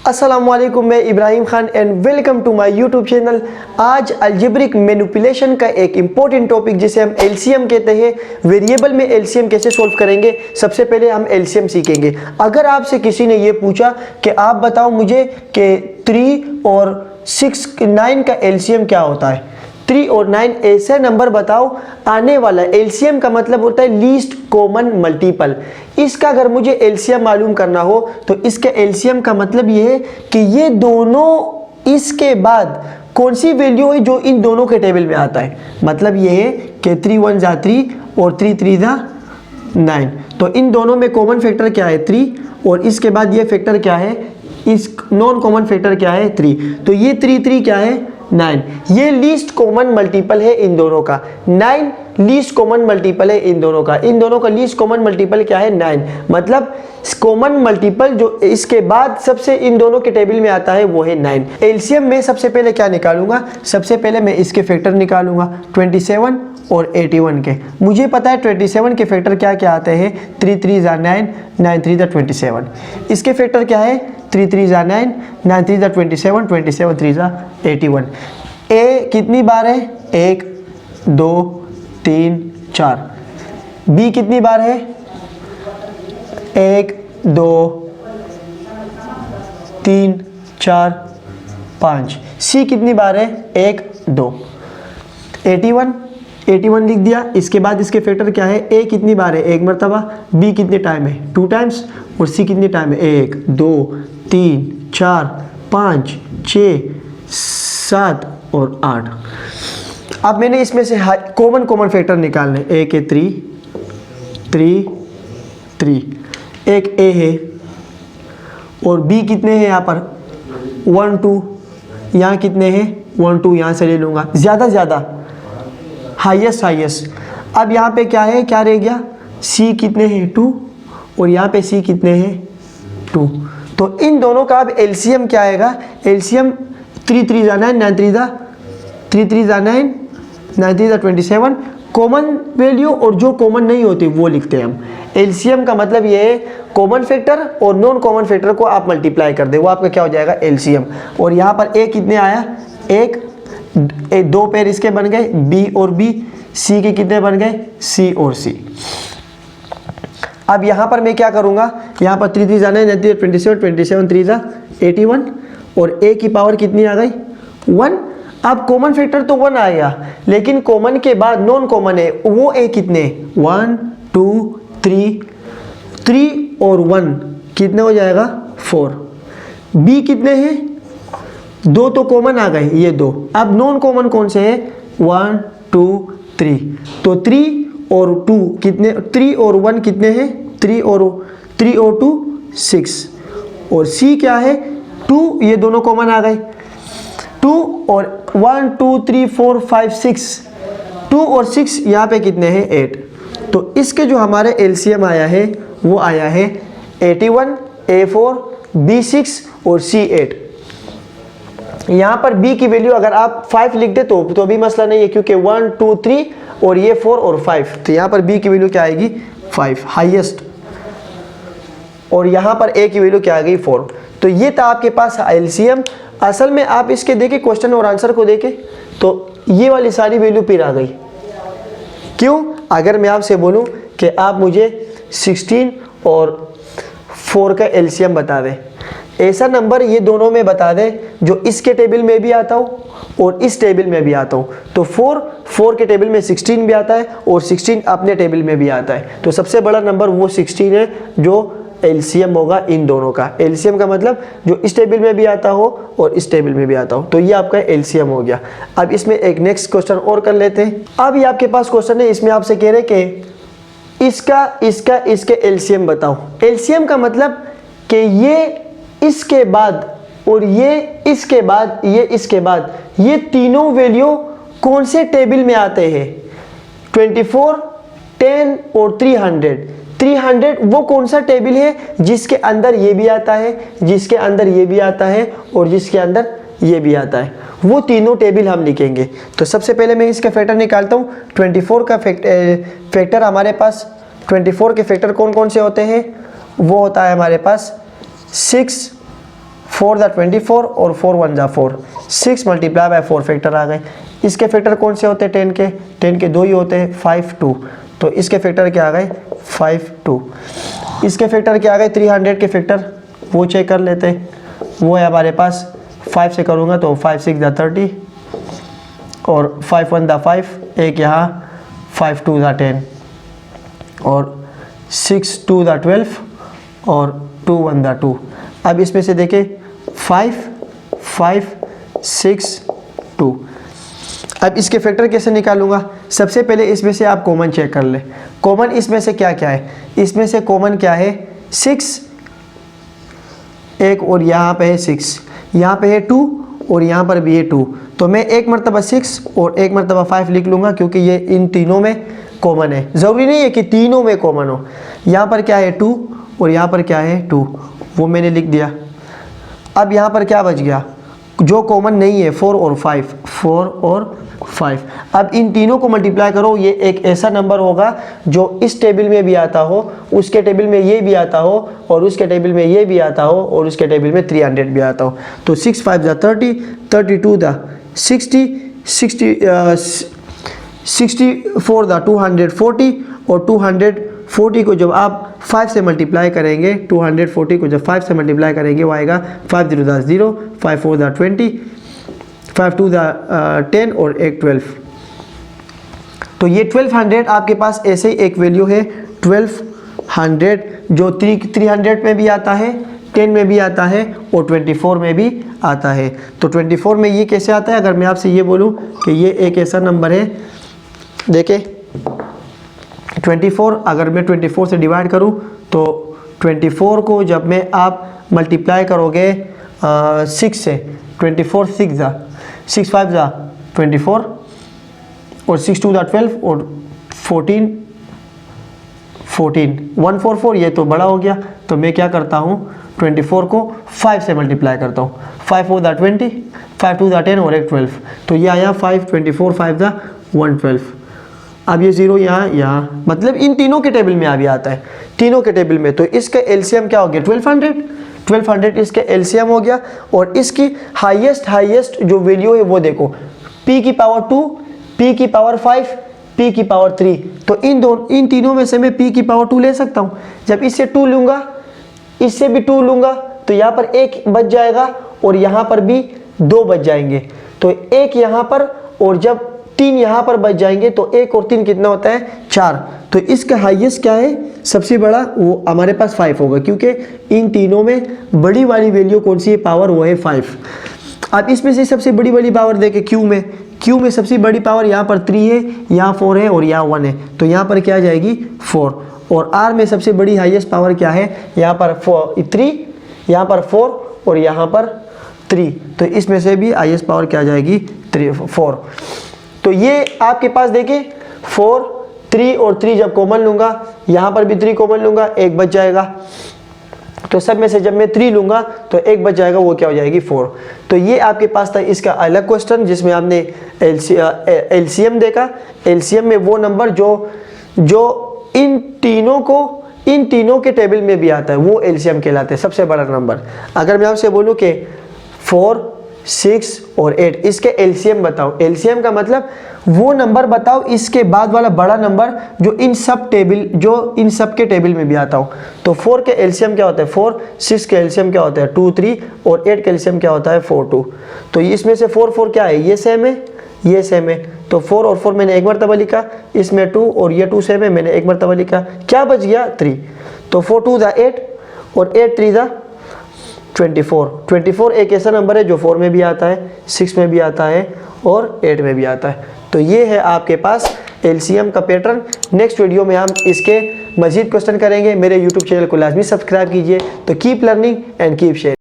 अस्सलामुअलैकुम, मैं Ibrahim Khan and welcome to my YouTube channel. आज अलजेब्रिक मैनिपुलेशन का एक इम्पोर्टेंट टॉपिक जिसे हम एलसीएम कहते हैं, वेरिएबल में एलसीएम कैसे सोल्व करेंगे। सबसे पहले हम एलसीएम सीखेंगे। अगर आपसे किसी ने ये पूछा कि आप बताओ मुझे कि 3 और 9 का एलसीएम क्या होता है, 3 और 9 ऐसा नंबर बताओ। आने वाला एलसीएम का मतलब होता है लीस्ट कॉमन मल्टीपल। इसका अगर मुझे एलसीएम मालूम करना हो तो इसके एलसीएम का मतलब ये है कि ये दोनों इसके बाद कौन सी वैल्यू है जो इन दोनों के टेबल में आता है। मतलब ये है कि 3 1 जा 3 और 3 3 जा 9। तो इन दोनों में कॉमन फैक्टर क्या है 3, और इसके बाद ये फैक्टर क्या है, इस नॉन कॉमन फैक्टर क्या है 3। तो ये 3 3 क्या है 9। ये लीस्ट कॉमन मल्टीपल है इन दोनों का। 9 लीस्ट कॉमन मल्टीपल है इन दोनों का। इन दोनों का लीस्ट कॉमन मल्टीपल क्या है 9। मतलब कॉमन मल्टीपल जो इसके बाद सबसे इन दोनों के टेबल में आता है वो है 9। एलसीएम में सबसे पहले क्या निकालूंगा, सबसे पहले मैं इसके फैक्टर निकालूंगा 27 और 81 के। मुझे पता है 27 के फैक्टर क्या क्या आते हैं, 3 3 जा 9, 9 3 जा 27। इसके फैक्टर क्या है 3 3 जा 9, 9 3 जा 27, 27 3 जा 81। ए कितनी बार है 1 2 3 4। बी कितनी बार है 1 2 3 4 5। सी कितनी बार है 1 2। 81 लिख दिया। इसके बाद इसके फैक्टर क्या है, ए कितनी बार है 1 मरतबा, बी कितने टाइम है 2 टाइम्स, और सी कितने टाइम है 1 2 3 4 5 6 7 और 8। अब मैंने इसमें से कॉमन फैक्टर निकालने। ए के 3 3 3, एक ए है, और बी कितने हैं यहाँ पर 1 2, यहाँ कितने हैं 1 2, यहाँ से ले लूँगा ज़्यादा हाईएस्ट। अब यहाँ पे क्या है, क्या रह गया, सी कितने हैं 2, और यहाँ पे सी कितने हैं 2। तो इन दोनों का अब एलसीएम क्या आएगा, एलसीएम 3 3 जा 9, 9 3 जा 9, 9 3 जा 27। कॉमन वैल्यू और जो कॉमन नहीं होती वो लिखते हैं हम। एलसीएम का मतलब ये है कॉमन फैक्टर और नॉन कॉमन फैक्टर को आप मल्टीप्लाई कर दे, वो आपका क्या हो जाएगा एलसीएम। और यहाँ पर ए कितने आया, एक 2 पेयर इसके बन गए बी और बी, सी के कितने बन गए सी और सी। अब यहाँ पर मैं क्या करूँगा, यहाँ पर 3 3 जाना है 27, 27 3 जा 81, और ए की पावर कितनी आ गई 1। अब कॉमन फैक्टर तो 1 आएगा, लेकिन कॉमन के बाद नॉन कॉमन है वो ए कितने 1 2 3 और 1 कितने हो जाएगा 4। बी कितने हैं 2 तो कॉमन आ गए ये 2। अब नॉन कॉमन कौन से है 1 2 3। तो 3 और 2 कितने, 3 और 1 कितने हैं 3 और 2 6। और सी क्या है 2, ये दोनों कॉमन आ गए 2 और 1 2 3 4 5 6, 2 और 6 यहाँ पे कितने हैं 8। तो इसके जो हमारे एलसीएम आया है वो आया है 81 A4 B6 और C8। यहाँ पर B की वैल्यू अगर आप 5 लिख दे तो भी मसला नहीं है, क्योंकि 1 2 3 और ये 4 और 5। तो यहाँ पर B की वैल्यू क्या आएगी 5 हाईएस्ट, और यहाँ पर A की वैल्यू क्या आ गई 4। तो ये था आपके पास एलसीएम। असल में आप इसके देखें क्वेश्चन और आंसर को देखें तो ये वाली सारी वैल्यू फिर आ गई। क्यों, अगर मैं आपसे बोलूं कि आप मुझे 16 और 4 का एलसीएम बता दें, ऐसा नंबर ये दोनों में बता दें जो इसके टेबल में भी आता हो और इस टेबल में भी आता हो। तो 4 के टेबल में 16 भी आता है और 16 अपने टेबल में भी आता है। तो सबसे बड़ा नंबर वो 16 है जो एलसीएम होगा इन दोनों का। एलसीएम का मतलब जो इस टेबल में भी आता हो और इस टेबल में भी आता हो। तो ये आपका एलसीएम हो गया। अब इसमें एक नेक्स्ट क्वेश्चन और कर लेते हैं। अब ये आपके पास क्वेश्चन है, इसमें आपसे कह रहे कि इसके एलसीएम बताओ। एलसीएम का मतलब कि ये इसके बाद और ये इसके बाद ये तीनों वैल्यू कौन से टेबल में आते हैं, 24 10 और 300 वो कौन सा टेबल है जिसके अंदर ये भी आता है, जिसके अंदर ये भी आता है और जिसके अंदर ये भी आता है। वो तीनों टेबल हम लिखेंगे। तो सबसे पहले मैं इसका फैक्टर निकालता हूँ। 24 का फैक्टर हमारे पास 24 के फैक्टर कौन कौन से होते हैं, वो होता है हमारे पास 6 4 दा 24 और 4 1 जा 4, 6 मल्टीप्लाई बाय 4 फैक्टर आ गए। इसके फैक्टर कौन से होते हैं 10 के? 10 के 2 ही होते हैं, 5 2, तो इसके फैक्टर क्या आ गए 5 2। इसके फैक्टर क्या आ गए 300 के फैक्टर, वो चेक कर लेते हैं। वो है हमारे पास 5 से करूँगा तो 5 6 दा 30 और 5 1 दा 5, एक यहाँ 5 2 दा 10 और 6 2 दा 12 और 2 1 दा 2। अब इसमें से देखें 5 5 6 2। अब इसके फैक्टर कैसे निकालूंगा? सबसे पहले इसमें से आप कॉमन चेक कर ले। कॉमन इसमें से क्या क्या है? इसमें से कॉमन क्या है 6, एक और यहाँ पे है 6, यहाँ पे है 2 और यहाँ पर भी है 2, तो मैं एक मरतबा 6 और एक मरतबा 5 लिख लूँगा क्योंकि ये इन तीनों में कॉमन है। ज़रूरी नहीं है कि तीनों में कॉमन हो। यहाँ पर क्या है 2 और यहाँ पर क्या है 2, वो मैंने लिख दिया। अब यहाँ पर क्या बच गया जो कॉमन नहीं है 4 और 5, 4 और 5। अब इन तीनों को मल्टीप्लाई करो, ये एक ऐसा नंबर होगा जो इस टेबल में भी आता हो, उसके टेबल में ये भी आता हो और उसके टेबल में ये भी आता हो और उसके टेबल में 300 भी आता हो। तो 6 5 दा 30, 32 दा 60, 64 दा 240 और 240 को जब आप 5 से मल्टीप्लाई करेंगे, 240 को जब 5 से मल्टीप्लाई करेंगे वो आएगा 5 0 दा 0, 5 4 दा 20, 5 2 दा 10 और एक 12। तो ये 1200 आपके पास ऐसे ही एक वैल्यू है 1200 जो 300 में भी आता है, 10 में भी आता है और 24 में भी आता है। तो 24 में ये कैसे आता है? अगर मैं आपसे ये बोलूँ कि ये एक ऐसा नंबर है, देखिए 24, अगर मैं 24 से डिवाइड करूं तो 24 को जब मैं आप मल्टीप्लाई करोगे 6 से, 24 6 दा 6 5 दा 24 और 6 2 दा 12 और 14 144, ये तो बड़ा हो गया। तो मैं क्या करता हूँ 24 को 5 से मल्टीप्लाई करता हूँ, 5 4 दा 20, 5 2 दा 10 और एक 12, तो ये आया 5 24 5 दा 112। अब ये 0 यहाँ मतलब इन तीनों के टेबल में अभी आता है, तीनों के टेबल में। तो इसका एलसीएम क्या हो गया 1200 इसके एलसीएम हो गया। और इसकी हाईएस्ट जो वैल्यू है वो देखो, p की पावर 2, p की पावर 5, p की पावर 3। तो इन तीनों में से मैं p की पावर 2 ले सकता हूँ। जब इससे 2 लूँगा, इससे भी 2 लूँगा तो यहाँ पर एक बच जाएगा और यहाँ पर भी 2 बच जाएंगे। तो एक यहाँ पर और जब 3 यहाँ पर बच जाएंगे तो 1 और 3 कितना होता है 4। तो इसका हाईएस्ट क्या है सबसे बड़ा, वो हमारे पास 5 होगा क्योंकि इन तीनों में बड़ी वाली वैल्यू कौन सी है पावर, वो है 5। अब इसमें से सबसे बड़ी वाली पावर देखें क्यू में सबसे बड़ी पावर यहाँ पर 3 है, यहाँ 4 है और यहाँ 1 है, तो यहाँ पर क्या आ जाएगी 4। और आर में सबसे बड़ी हाईएस्ट पावर क्या है, यहाँ पर 3, यहाँ पर 4 और यहाँ पर 3, तो इसमें से भी हाईएस्ट पावर क्या आ जाएगी 4। तो ये आपके पास देखिए 4 3 और 3 जब कॉमन लूँगा, यहाँ पर भी 3 कॉमन लूँगा, एक बच जाएगा। तो सब में से जब मैं 3 लूँगा तो एक बच जाएगा, वो क्या हो जाएगी 4। तो ये आपके पास था इसका अलग क्वेश्चन जिसमें आपने एलसीएम देखा। एलसीएम में वो नंबर जो इन तीनों के टेबल में भी आता है वो एलसीएम कहलाते हैं, सबसे बड़ा नंबर। अगर मैं आपसे बोलूँ कि 4 6 और 8 इसके एलसीएम बताओ, एलसीएम का मतलब वो नंबर बताओ इसके बाद वाला बड़ा नंबर जो इन सब के टेबल में भी आता हो। तो 4 के एलसीएम क्या होता है 4, 6 के एलसीएम क्या होता है 2 3 और 8 के एलसीएम क्या होता है 4 2। तो इसमें से 4 4 क्या है, ये सेम है, ये सेम है। तो 4 और 4 मैंने एक मरतबा लिखा, इसमें 2 और ये 2 सेम है, मैंने एक मरतबा लिखा, क्या बच गया 3। तो 4 2 दा 8 और 8 3 दा 24 एक ऐसा नंबर है जो 4 में भी आता है, 6 में भी आता है और 8 में भी आता है। तो ये है आपके पास एलसीएम का पैटर्न। नेक्स्ट वीडियो में हम इसके मजीद क्वेश्चन करेंगे। मेरे यूट्यूब चैनल को लाजमी सब्सक्राइब कीजिए। तो keep learning and keep sharing.